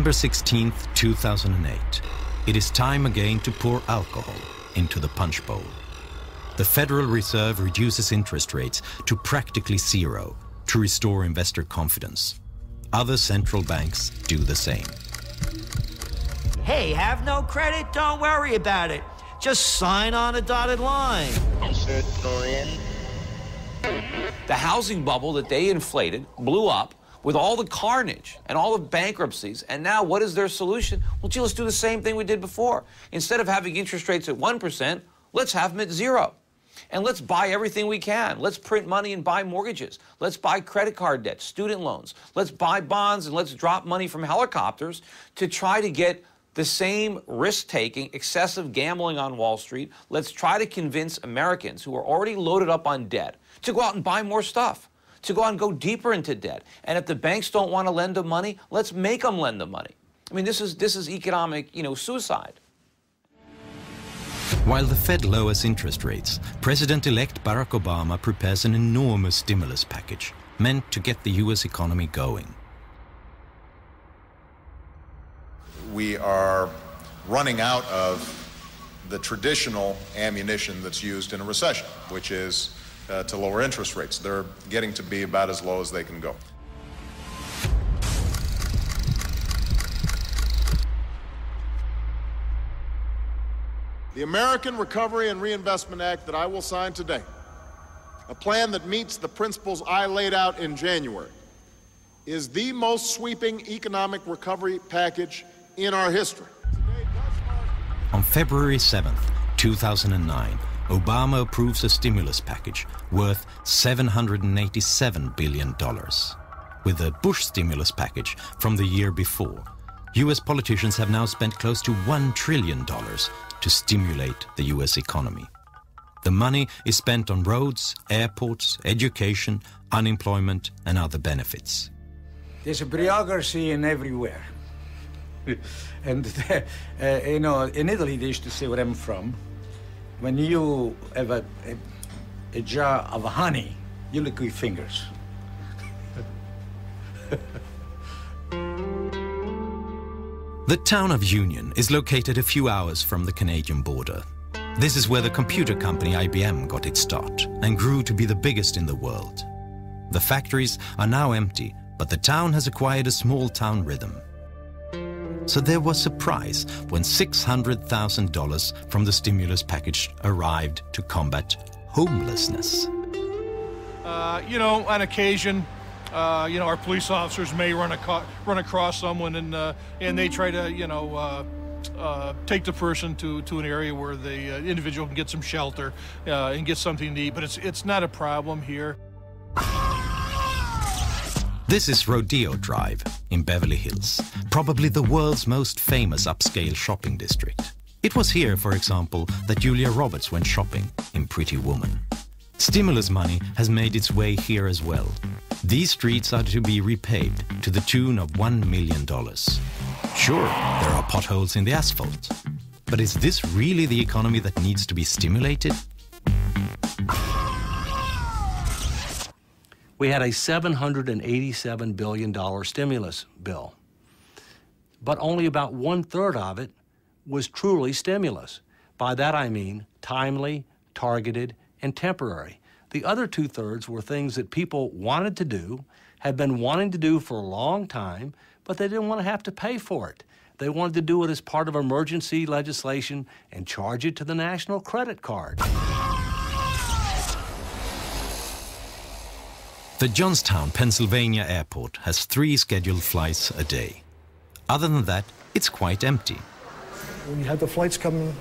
December 16th, 2008. It is time again to pour alcohol into the punch bowl. The Federal Reserve reduces interest rates to practically zero to restore investor confidence. Other central banks do the same. Hey, have no credit? Don't worry about it. Just sign on a dotted line. The housing bubble that they inflated blew up with all the carnage and all the bankruptcies, and now what is their solution? Well, gee, let's do the same thing we did before. Instead of having interest rates at 1%, let's have them at 0. And let's buy everything we can. Let's print money and buy mortgages. Let's buy credit card debt, student loans. Let's buy bonds, and let's drop money from helicopters to try to get the same risk-taking, excessive gambling on Wall Street. Let's try to convince Americans who are already loaded up on debt to go out and buy more stuff, to go out and go deeper into debt. And if the banks don't want to lend them money, let's make them lend them money. I mean, this is economic, suicide. While the Fed lowers interest rates, President-elect Barack Obama prepares an enormous stimulus package meant to get the U.S. economy going. We are running out of the traditional ammunition that's used in a recession, which is to lower interest rates. They're getting to be about as low as they can go. The American Recovery and Reinvestment Act that I will sign today, a plan that meets the principles I laid out in January, is the most sweeping economic recovery package in our history. On February 7th, 2009, Obama approves a stimulus package worth $787 billion. With the Bush stimulus package from the year before, U.S. politicians have now spent close to $1 trillion to stimulate the U.S. economy. The money is spent on roads, airports, education, unemployment, and other benefits. There's a bureaucracy in everywhere. And, in Italy, they used to say where I'm from, when you have a jar of honey, you lick your fingers. The town of Union is located a few hours from the Canadian border. This is where the computer company IBM got its start and grew to be the biggest in the world. The factories are now empty, but the town has acquired a small town rhythm. So there was surprise when $600,000 from the stimulus package arrived to combat homelessness. On occasion, our police officers may run across someone and they try to, take the person to an area where the individual can get some shelter and get something to eat. But it's not a problem here. This is Rodeo Drive in Beverly Hills, probably the world's most famous upscale shopping district. It was here, for example, that Julia Roberts went shopping in Pretty Woman. Stimulus money has made its way here as well. These streets are to be repaved to the tune of $1 million. Sure, there are potholes in the asphalt, but is this really the economy that needs to be stimulated? We had a $787 billion stimulus bill, but only about 1/3 of it was truly stimulus. By that I mean timely, targeted, and temporary. The other 2/3 were things that people wanted to do, had been wanting to do for a long time, but they didn't want to have to pay for it. They wanted to do it as part of emergency legislation and charge it to the national credit card. The Johnstown, Pennsylvania airport has 3 scheduled flights a day. Other than that, it's quite empty. When you have the flights coming,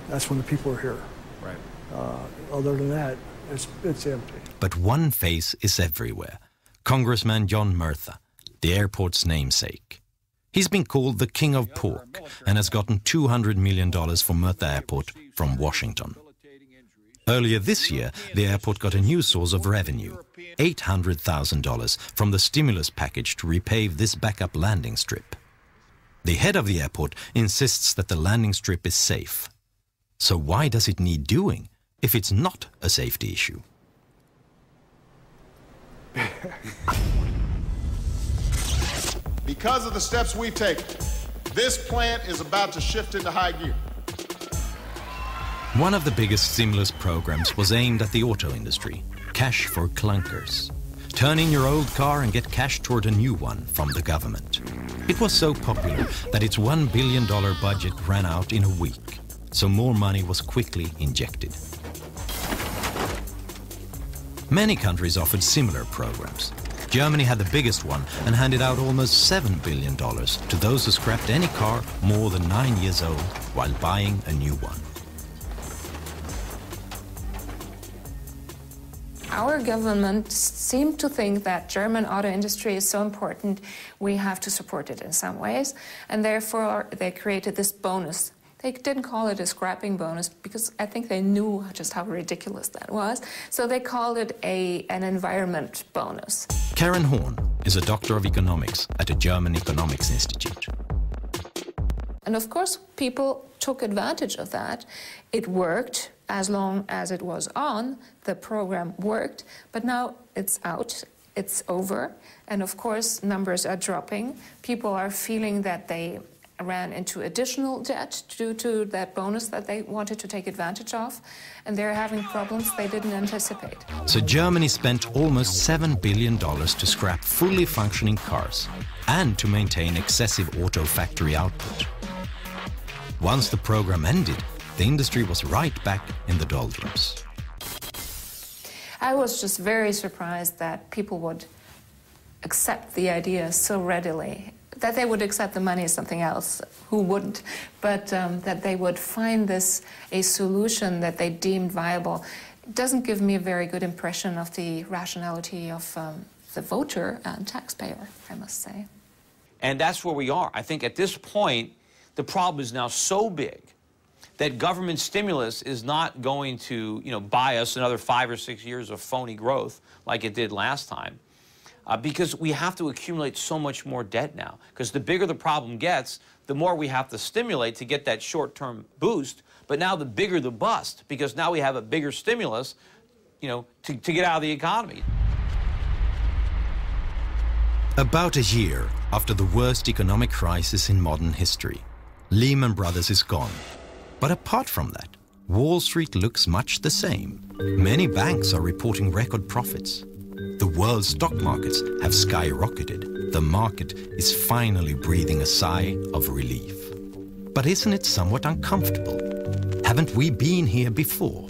that's when the people are here. Right. Other than that, it's empty. But one face is everywhere. Congressman John Murtha, the airport's namesake. He's been called the king of pork and has gotten $200 million for Murtha Airport from Washington. Earlier this year, the airport got a new source of revenue, $800,000 from the stimulus package to repave this backup landing strip. The head of the airport insists that the landing strip is safe. So why does it need doing if it's not a safety issue? Because of the steps we've taken, this plant is about to shift into high gear. One of the biggest stimulus programs was aimed at the auto industry, cash for clunkers. Turn in your old car and get cash toward a new one from the government. It was so popular that its $1 billion budget ran out in a week, so more money was quickly injected. Many countries offered similar programs. Germany had the biggest one and handed out almost $7 billion to those who scrapped any car more than 9 years old while buying a new one. Our government seemed to think that German auto industry is so important, we have to support it in some ways, and therefore they created this bonus. They didn't call it a scrapping bonus because I think they knew just how ridiculous that was, so they called it an environment bonus. Karen Horn is a doctor of economics at the German Economics Institute. And of course, people took advantage of that. It worked as long as it was on, the program worked, but now it's out, it's over, and of course, numbers are dropping. People are feeling that they ran into additional debt due to that bonus that they wanted to take advantage of, and they're having problems they didn't anticipate. So Germany spent almost $7 billion to scrap fully functioning cars and to maintain excessive auto factory output. Once the program ended, the industry was right back in the doldrums. I was just very surprised that people would accept the idea so readily. That they would accept the money is something else, who wouldn't? But that they would find this a solution that they deemed viable. It doesn't give me a very good impression of the rationality of the voter and taxpayer, I must say. And that's where we are. I think at this point, the problem is now so big that government stimulus is not going to, buy us another 5 or 6 years of phony growth like it did last time. Because we have to accumulate so much more debt now. Because the bigger the problem gets, the more we have to stimulate to get that short-term boost. But now the bigger the bust, because now we have a bigger stimulus, to get out of the economy. About a year after the worst economic crisis in modern history, Lehman Brothers is gone. But apart from that, Wall Street looks much the same. Many banks are reporting record profits. The world's stock markets have skyrocketed. The market is finally breathing a sigh of relief. But isn't it somewhat uncomfortable? Haven't we been here before?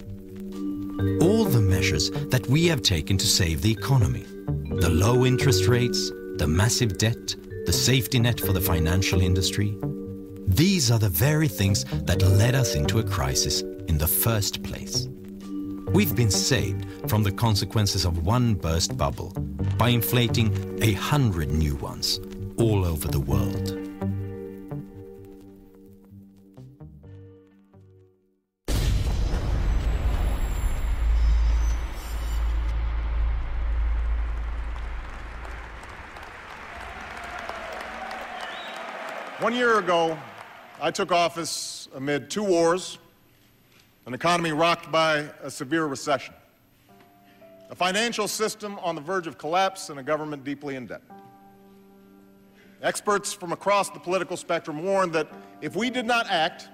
All the measures that we have taken to save the economy, the low interest rates, the massive debt, the safety net for the financial industry, these are the very things that led us into a crisis in the first place. We've been saved from the consequences of one burst bubble by inflating 100 new ones all over the world. One year ago, I took office amid 2 wars, an economy rocked by a severe recession, a financial system on the verge of collapse, and a government deeply in debt. Experts from across the political spectrum warned that if we did not act,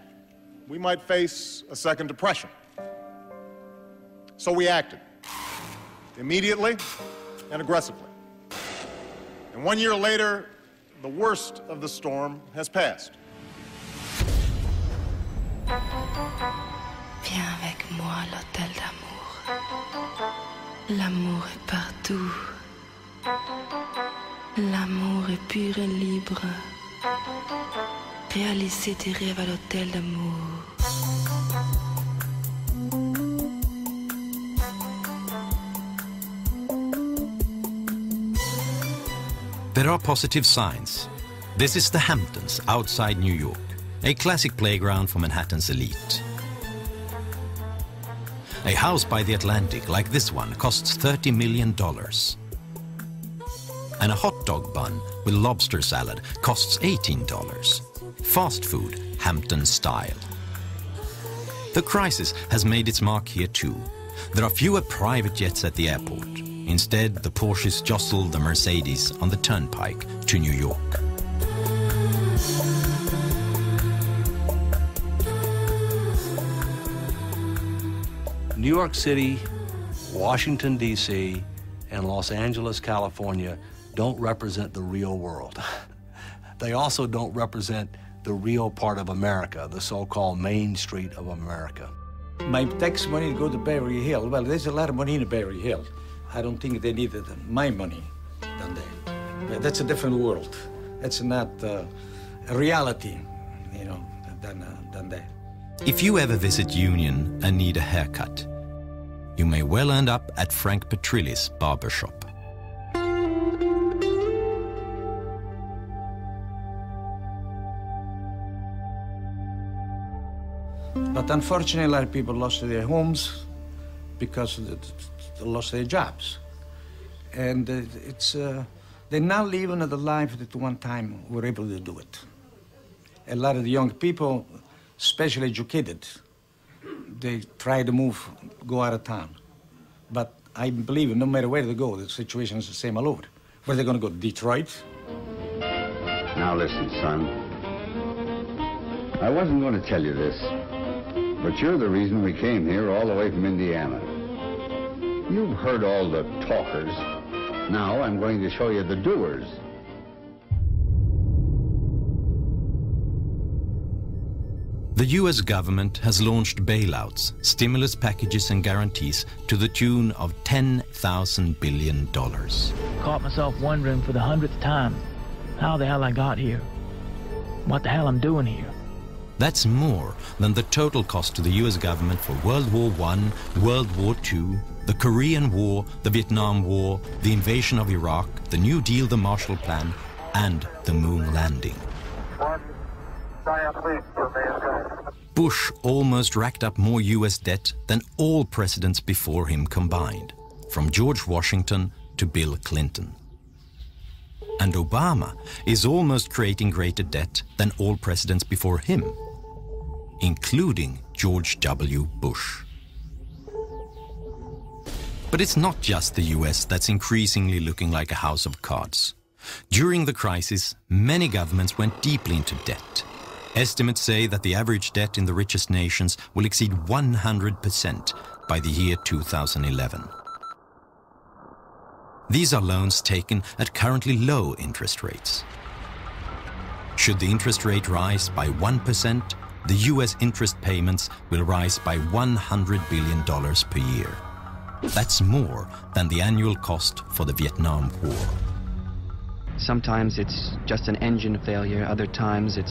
we might face a second depression. So we acted, immediately and aggressively. And 1 year later, the worst of the storm has passed. Viens avec moi à l'hôtel d'amour. L'amour est partout. L'amour est pur et libre. Réaliser tes rêves à l'hôtel d'amour. There are positive signs. This is the Hamptons outside New York, a classic playground for Manhattan's elite. A house by the Atlantic like this one costs $30 million. And a hot dog bun with lobster salad costs $18. Fast food, Hampton style. The crisis has made its mark here too. There are fewer private jets at the airport. Instead, the Porsches jostle the Mercedes on the turnpike to New York. New York City, Washington, D.C., and Los Angeles, California don't represent the real world. They also don't represent the real part of America, the so-called Main Street of America. My tax money go to Beverly Hills. Well, there's a lot of money in Beverly Hills. I don't think they needed my money than they. But that's a different world. That's not a reality, you know, than that. If you ever visit Union and need a haircut, you may well end up at Frank Petrilli's barbershop. But unfortunately, a lot of people lost their homes because they lost their jobs. And they're not living the life that one time were able to do it. A lot of the young people, especially educated, they try to move, go out of town. But I believe no matter where they go, the situation is the same all over. Where they're going to go, Detroit? Now listen, son. I wasn't going to tell you this, but you're the reason we came here all the way from Indiana. You've heard all the talkers. Now I'm going to show you the doers. The US government has launched bailouts, stimulus packages and guarantees to the tune of $10,000 billion. Caught myself wondering for the 100th time how the hell I got here. What the hell I'm doing here. That's more than the total cost to the US government for World War I, World War II, the Korean War, the Vietnam War, the invasion of Iraq, the New Deal, the Marshall Plan, and the moon landing. Bush almost racked up more US debt than all presidents before him combined, from George Washington to Bill Clinton. And Obama is almost creating greater debt than all presidents before him, including George W. Bush. But it's not just the US that's increasingly looking like a house of cards. During the crisis, many governments went deeply into debt. Estimates say that the average debt in the richest nations will exceed 100% by the year 2011. These are loans taken at currently low interest rates. Should the interest rate rise by 1%, the US interest payments will rise by $100 billion per year. That's more than the annual cost for the Vietnam War. Sometimes it's just an engine failure, other times it's